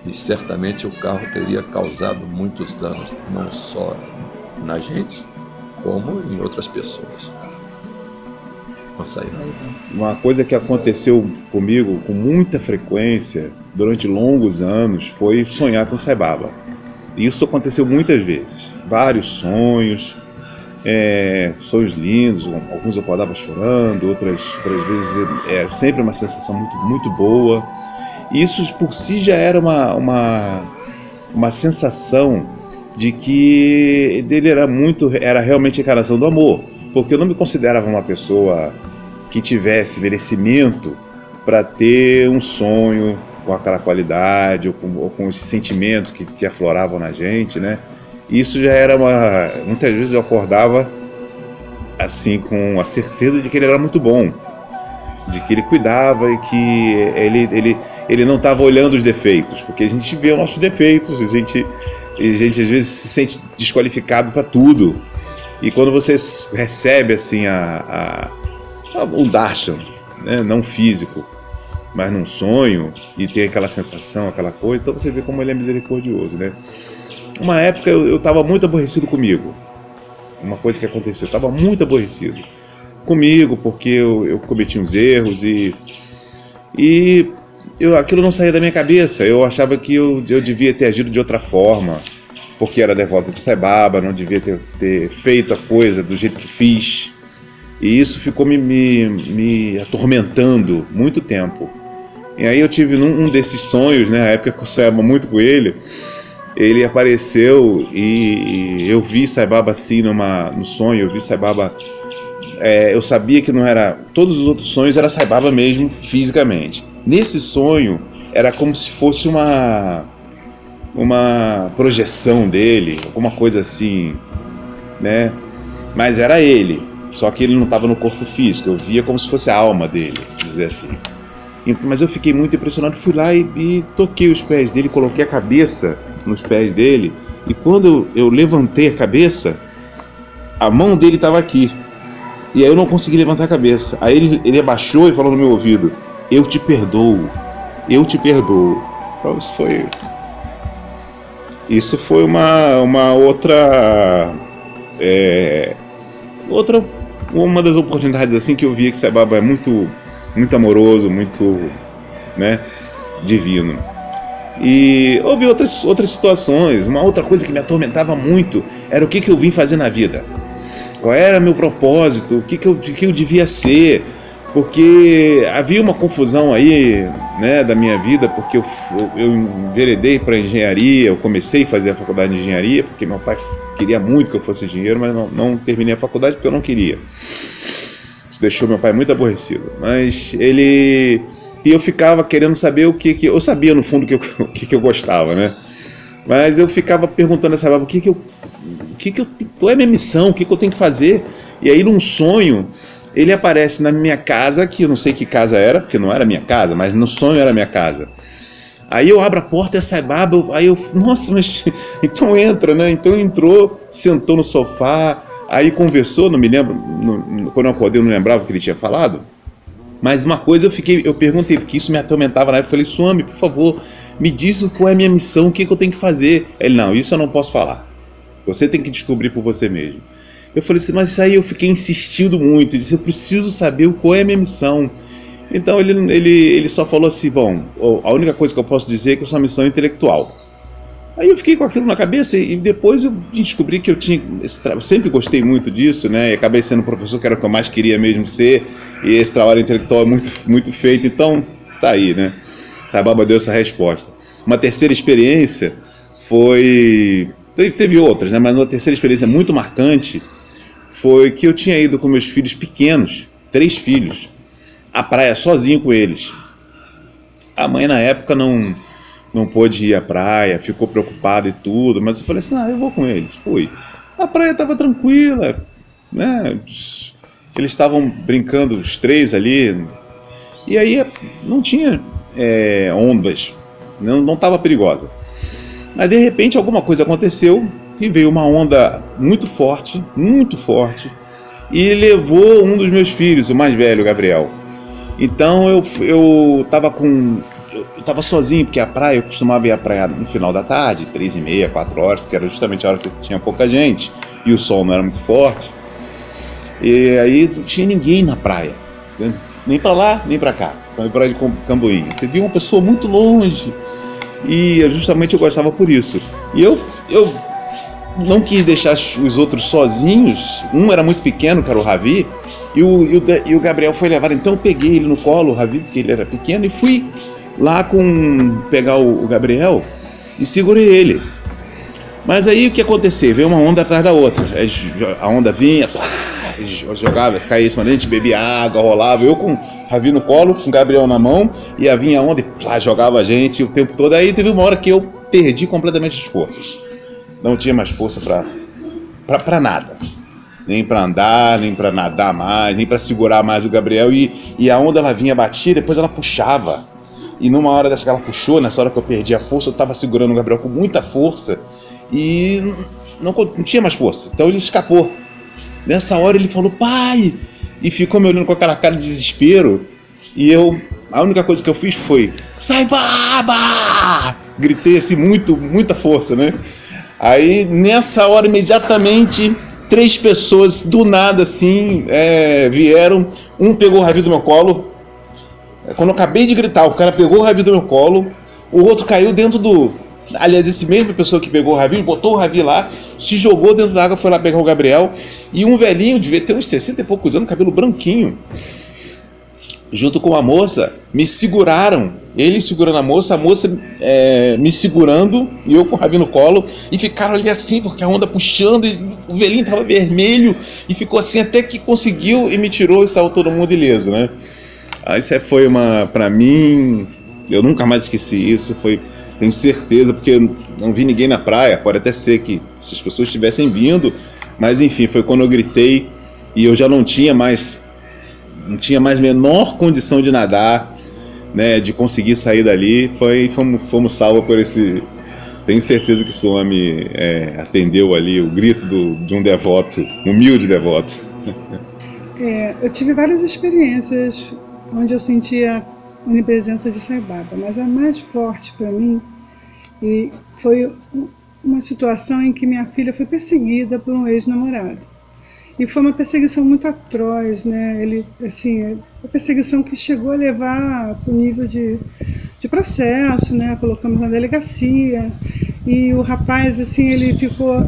Speaker 1: e certamente o carro teria causado muitos danos, não só na gente, como em outras pessoas.
Speaker 2: Uma coisa que aconteceu comigo com muita frequência durante longos anos foi sonhar com Sai Baba. Isso aconteceu muitas vezes, vários sonhos, sonhos lindos, alguns eu acordava chorando, outras vezes sempre uma sensação muito boa. Isso por si já era uma sensação de que dele era realmente a encarnação do amor, porque eu não me considerava uma pessoa que tivesse merecimento para ter um sonho com aquela qualidade ou com esses sentimentos que afloravam na gente, né? Isso já era muitas vezes eu acordava assim com a certeza de que ele era muito bom, de que ele cuidava e que ele não estava olhando os defeitos, porque a gente vê os nossos defeitos, a gente às vezes se sente desqualificado para tudo. E quando você recebe assim o darshan, né, não físico, mas num sonho, e tem aquela sensação, aquela coisa, então você vê como ele é misericordioso, né? Uma época eu estava muito aborrecido comigo. Uma coisa que aconteceu, eu estava muito aborrecido comigo, porque eu cometi uns erros e aquilo não saía da minha cabeça. Eu achava que eu devia ter agido de outra forma, porque era devoto de Sai Baba, não devia ter feito a coisa do jeito que fiz. E isso ficou me atormentando muito tempo. E aí eu tive um desses sonhos, né, a época que eu sonhava muito com ele apareceu e eu vi Sai Baba assim no sonho, eu vi Sai Baba, eu sabia que não era, todos os outros sonhos era Sai Baba mesmo, fisicamente. Nesse sonho era como se fosse uma projeção dele, alguma coisa assim, né, mas era ele. Só que ele não estava no corpo físico, eu via como se fosse a alma dele, dizer assim. Mas eu fiquei muito impressionado, fui lá e toquei os pés dele, coloquei a cabeça nos pés dele, e quando eu levantei a cabeça, a mão dele estava aqui, e aí eu não consegui levantar a cabeça. Aí ele abaixou e falou no meu ouvido: eu te perdoo. Então isso foi uma outra uma das oportunidades assim que eu via que Sai Baba é muito amoroso, muito, né, divino. E houve outras situações. Uma outra coisa que me atormentava muito era o que eu vim fazer na vida, qual era meu propósito, o que eu devia ser, porque havia uma confusão aí, né, da minha vida, porque eu enveredei para engenharia, eu comecei a fazer a faculdade de engenharia, porque meu pai queria muito que eu fosse engenheiro, mas não terminei a faculdade porque eu não queria. Isso deixou meu pai muito aborrecido. E eu ficava querendo saber o que eu sabia no fundo o que eu gostava, né? Mas eu ficava perguntando a Sai Baba qual é a minha missão, o que eu tenho que fazer. E aí num sonho ele aparece na minha casa, que eu não sei que casa era, porque não era minha casa, mas no sonho era minha casa. Aí eu abro a porta e a Sai Baba, nossa, mas então entra, né? Então entrou, sentou no sofá, aí conversou, não me lembro, quando eu acordei eu não lembrava o que ele tinha falado, mas uma coisa eu perguntei, porque isso me atormentava na época, eu falei: Swami, por favor, me diz qual é a minha missão, o que eu tenho que fazer. Ele: não, isso eu não posso falar, você tem que descobrir por você mesmo. Eu falei assim, mas isso aí eu fiquei insistindo muito, eu disse: eu preciso saber qual é a minha missão. Então ele só falou assim: bom, a única coisa que eu posso dizer é que a sua missão é intelectual. Aí eu fiquei com aquilo na cabeça e depois eu descobri que eu sempre gostei muito disso, né? E acabei sendo professor, que era o que eu mais queria mesmo ser, e esse trabalho intelectual é muito feito, então tá aí, né? Sai Baba deu essa resposta. Uma terceira experiência teve outras, né? Mas uma terceira experiência muito marcante foi que eu tinha ido com meus filhos pequenos, 3 filhos, à praia sozinho com eles. A mãe na época não pôde ir à praia, ficou preocupada e tudo, mas eu falei assim: eu vou com eles. Fui. A praia estava tranquila, né? Eles estavam brincando, os 3 ali, e aí não tinha ondas, não estava perigosa. Mas de repente alguma coisa aconteceu e veio uma onda muito forte, e levou um dos meus filhos, o mais velho, Gabriel. Então eu estava com eu tava sozinho, porque a praia, eu costumava ir à praia no final da tarde, 3h30, 4 horas, porque era justamente a hora que tinha pouca gente e o sol não era muito forte. E aí não tinha ninguém na praia, nem pra lá, nem pra cá, pra praia de Camboinha. Você via uma pessoa muito longe e justamente eu gostava por isso. E eu não quis deixar os outros sozinhos. Um era muito pequeno, que era o Ravi, e o Gabriel foi levado. Então eu peguei ele no colo, o Ravi, porque ele era pequeno, e fui lá pegar o Gabriel e segurei ele. Mas aí o que aconteceu? Veio uma onda atrás da outra. A onda vinha, pá, jogava, caía em cima da gente, bebia água, rolava. Eu com o Ravi no colo, com o Gabriel na mão, e vinha a onda e pá, jogava a gente o tempo todo. Aí teve uma hora que eu perdi completamente as forças. Não tinha mais força pra nada. Nem pra andar, nem pra nadar mais, nem pra segurar mais o Gabriel. E a onda ela vinha, batia, depois ela puxava. E numa hora dessa que ela puxou, nessa hora que eu perdi a força, eu tava segurando o Gabriel com muita força. E não tinha mais força. Então ele escapou. Nessa hora ele falou, pai! E ficou me olhando com aquela cara de desespero. E a única coisa que eu fiz foi, sai baba! Gritei assim, muita força, né? Aí, nessa hora, imediatamente, 3 pessoas, do nada, assim, vieram. Um pegou o Ravi do meu colo. Quando eu acabei de gritar, o cara pegou o Ravi do meu colo. O outro caiu dentro do... Aliás, esse mesmo pessoa que pegou o Ravi, botou o Ravi lá, se jogou dentro da água, foi lá pegar o Gabriel. E um velhinho, devia ter uns 60 e poucos anos, cabelo branquinho, junto com a moça, me seguraram. Ele segurando a moça me segurando, e eu com o Ravi no colo, e ficaram ali assim, porque a onda puxando, e o velhinho estava vermelho, e ficou assim até que conseguiu e me tirou e saiu todo mundo ileso, né? Aí isso foi pra mim, eu nunca mais esqueci isso, tenho certeza, porque eu não vi ninguém na praia, pode até ser que se as pessoas tivessem vindo, mas enfim, foi quando eu gritei, e eu já não tinha mais menor condição de nadar, né, de conseguir sair dali. Fomos salvos por esse... Tenho certeza que esse homem atendeu ali o grito de um devoto, um humilde devoto.
Speaker 3: Eu tive várias experiências onde eu sentia a onipresença de Sai Baba, mas a mais forte para mim foi uma situação em que minha filha foi perseguida por um ex-namorado. E foi uma perseguição muito atroz, né? Ele, assim, uma perseguição que chegou a levar para o nível de processo, né? Colocamos na delegacia, e o rapaz, assim, ele ficou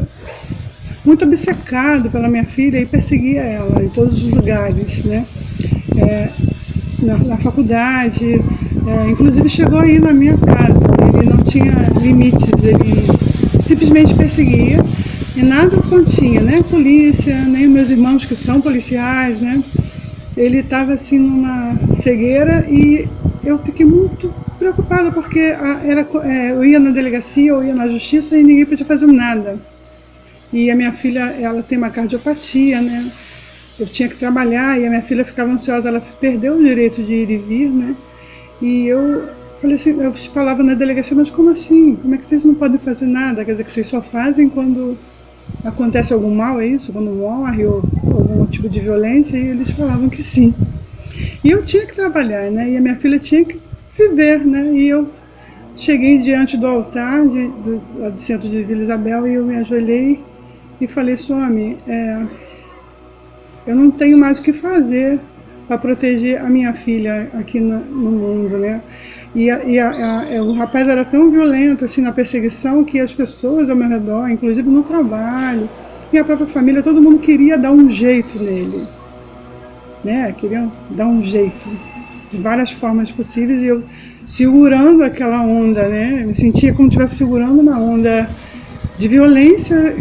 Speaker 3: muito obcecado pela minha filha e perseguia ela em todos os lugares, né? Na faculdade, inclusive chegou aí na minha casa. Ele não tinha limites, ele simplesmente perseguia. E nada continha, nem a polícia, nem os meus irmãos que são policiais, né? Ele estava assim numa cegueira, e eu fiquei muito preocupada, porque eu ia na delegacia, eu ia na justiça e ninguém podia fazer nada. E a minha filha, ela tem uma cardiopatia, né? Eu tinha que trabalhar e a minha filha ficava ansiosa, ela perdeu o direito de ir e vir, né? E eu falei assim, eu falava na delegacia, mas como assim? Como é que vocês não podem fazer nada? Quer dizer, que vocês só fazem quando acontece algum mal, é isso? Quando morre ou algum tipo de violência? E eles falavam que sim. E eu tinha que trabalhar, né? E a minha filha tinha que viver, né? E eu cheguei diante do altar do centro de Vila Isabel, e eu me ajoelhei e falei, Swami, eu não tenho mais o que fazer para proteger a minha filha aqui no mundo, né? E o rapaz era tão violento assim na perseguição, que as pessoas ao meu redor, inclusive no trabalho, e a própria família, todo mundo queria dar um jeito nele, né? Queriam dar um jeito de várias formas possíveis, e eu segurando aquela onda, né? Eu me sentia como se estivesse segurando uma onda de violência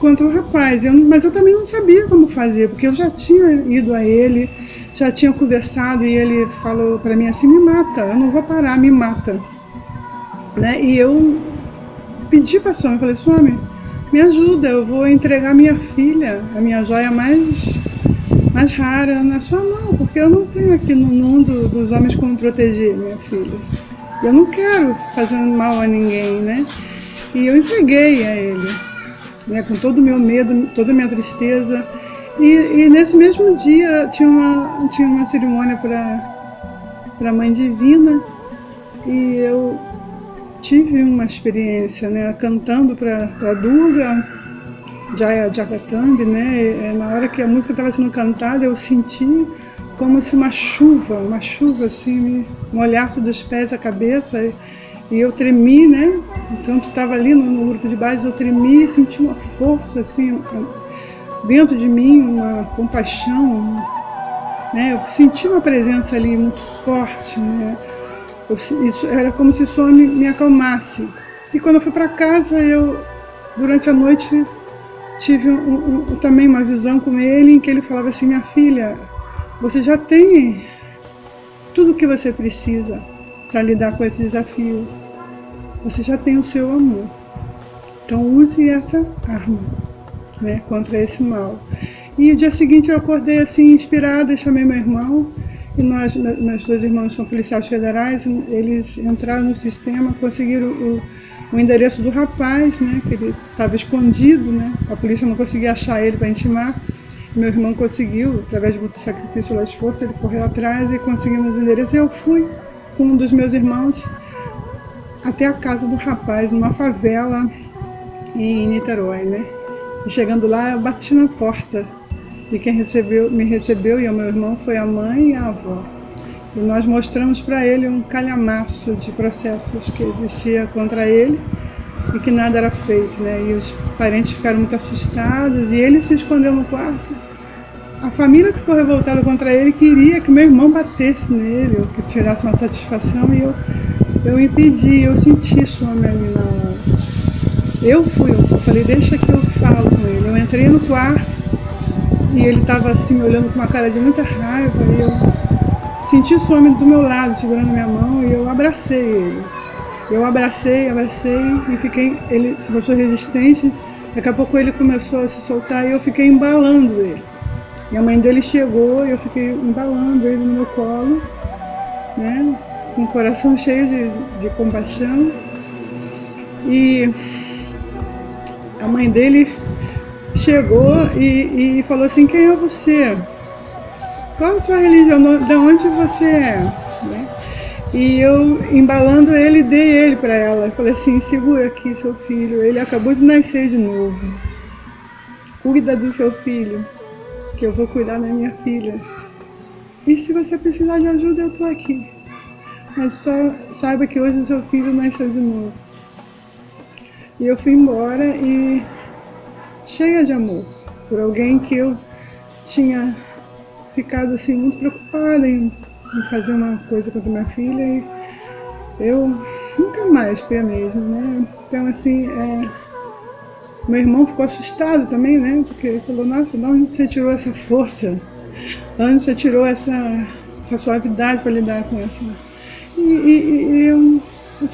Speaker 3: contra o rapaz. Mas eu também não sabia como fazer, porque eu já tinha ido a ele, já tinha conversado, e ele falou para mim assim, me mata, eu não vou parar, me mata, né? E eu pedi para a Swami, falei, Swami, me ajuda, eu vou entregar minha filha, a minha joia mais rara, na sua mão, porque eu não tenho aqui no mundo dos homens como proteger minha filha. Eu não quero fazer mal a ninguém, né? E eu entreguei a ele, né, com todo o meu medo, toda a minha tristeza. E nesse mesmo dia tinha uma cerimônia para a Mãe Divina, e eu tive uma experiência, né, cantando para Durga, Jaya Jagatambi, né, na hora que a música estava sendo cantada, eu senti como se uma chuva assim, me molhasse dos pés à cabeça, e eu tremi, né, então tu estava ali no grupo de base, eu tremi e senti uma força, assim, dentro de mim, uma compaixão, né, eu senti uma presença ali muito forte, né, isso era como se isso me acalmasse. E quando eu fui para casa, eu, durante a noite, tive também uma visão com ele, em que ele falava assim: minha filha, você já tem tudo o que você precisa para lidar com esse desafio. Você já tem o seu amor. Então use essa arma, né, contra esse mal. E o dia seguinte eu acordei assim, inspirada, chamei meu irmão. E meus dois irmãos são policiais federais, eles entraram no sistema, conseguiram o endereço do rapaz, né, que ele estava escondido, né, a polícia não conseguia achar ele para intimar. Meu irmão conseguiu, através do sacrifício do esforço, ele correu atrás e conseguimos o endereço. E eu fui com um dos meus irmãos até a casa do rapaz, numa favela em Niterói, né. E chegando lá, eu bati na porta. E quem me recebeu e o meu irmão foi a mãe e a avó. E nós mostramos para ele um calhamaço de processos que existia contra ele e que nada era feito, né? E os parentes ficaram muito assustados e ele se escondeu no quarto. A família ficou revoltada contra ele e queria que meu irmão batesse nele, ou que tirasse uma satisfação, e eu impedi, eu senti isso ali na hora. Eu falei, deixa que eu falo com ele. Eu entrei no quarto, e ele estava assim, me olhando com uma cara de muita raiva, e eu senti o homem do meu lado, segurando minha mão, e eu abracei ele. Eu abracei, e fiquei, ele se mostrou resistente, daqui a pouco ele começou a se soltar, e eu fiquei embalando ele. E a mãe dele chegou, e eu fiquei embalando ele no meu colo, né, com o coração cheio de compaixão. E a mãe dele chegou e falou assim: quem é você? Qual a sua religião? De onde você é? Né? E eu, embalando ele, dei ele para ela. Eu falei assim: segura aqui seu filho, ele acabou de nascer de novo. Cuida do seu filho, que eu vou cuidar da minha filha. E se você precisar de ajuda, eu estou aqui. Mas só saiba que hoje o seu filho nasceu de novo. E eu fui embora e cheia de amor por alguém que eu tinha ficado assim muito preocupada em fazer uma coisa contra minha filha, e eu nunca mais fui a mesma, né? Então assim, meu irmão ficou assustado também, né? Porque ele falou: nossa, de onde você tirou essa força? De onde você tirou essa suavidade para lidar com essa? E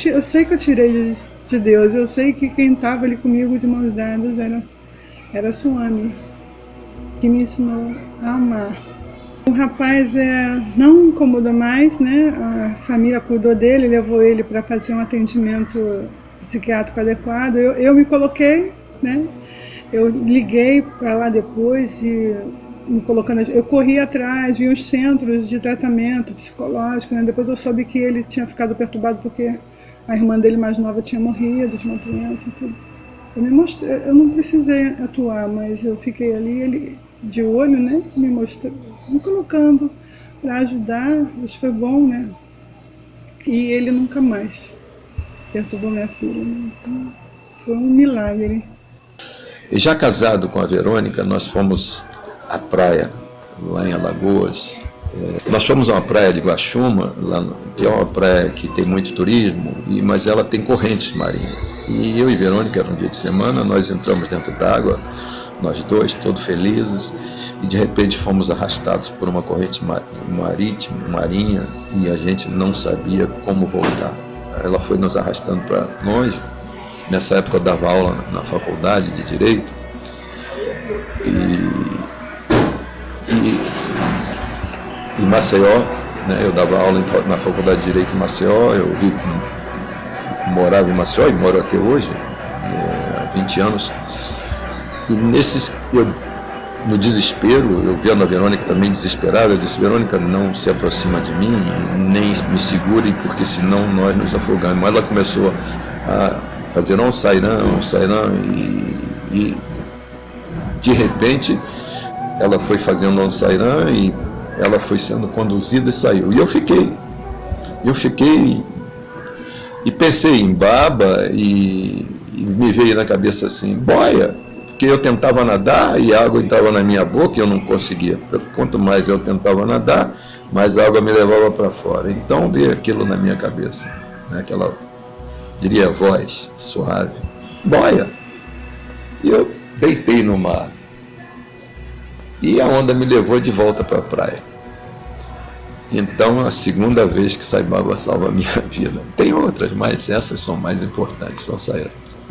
Speaker 3: eu sei que eu tirei de Deus, eu sei que quem estava ali comigo de mãos dadas era Swami, que me ensinou a amar. O rapaz não incomodou mais, né? A família cuidou dele, levou ele para fazer um atendimento psiquiátrico adequado. Eu me coloquei, né? Eu liguei para lá depois e me colocando. Eu corri atrás, vi os centros de tratamento psicológico, né? Depois eu soube que ele tinha ficado perturbado porque a irmã dele mais nova tinha morrido de uma doença e tudo. Eu não precisei atuar, mas eu fiquei ali, ele de olho, né, me colocando para ajudar. Isso foi bom, né? E ele nunca mais perturbou minha filha, né? Então, foi um milagre.
Speaker 1: E já casado com a Verônica, nós fomos à praia, lá em Alagoas. Nós fomos a uma praia de Guaxuma, que é uma praia que tem muito turismo, mas ela tem correntes marinhas. E eu e Verônica, era um dia de semana, nós entramos dentro d'água, nós dois, todos felizes, e de repente fomos arrastados por uma corrente marinha, e a gente não sabia como voltar. Ela foi nos arrastando para longe. Nessa época eu dava aula na faculdade de Direito, em Maceió, né? Eu dava aula na Faculdade de Direito em Maceió, eu morava em Maceió e moro até hoje, há 20 anos. E no desespero, eu vendo a Verônica também desesperada, eu disse: Verônica, não se aproxima de mim, nem me segure, porque senão nós nos afogamos. Ela começou a fazer um sairã, e de repente ela foi fazendo um sairã e ela foi sendo conduzida e saiu. E eu fiquei e pensei em baba e me veio na cabeça assim, boia, porque eu tentava nadar e a água entrava na minha boca e eu não conseguia. Quanto mais eu tentava nadar, mais a água me levava para fora. Então veio aquilo na minha cabeça, né? Aquela, diria, voz suave, boia. E eu deitei no mar. E a onda me levou de volta para a praia. Então, a segunda vez que Sai Baba salva a minha vida. Tem outras, mas essas são mais importantes, são saídas.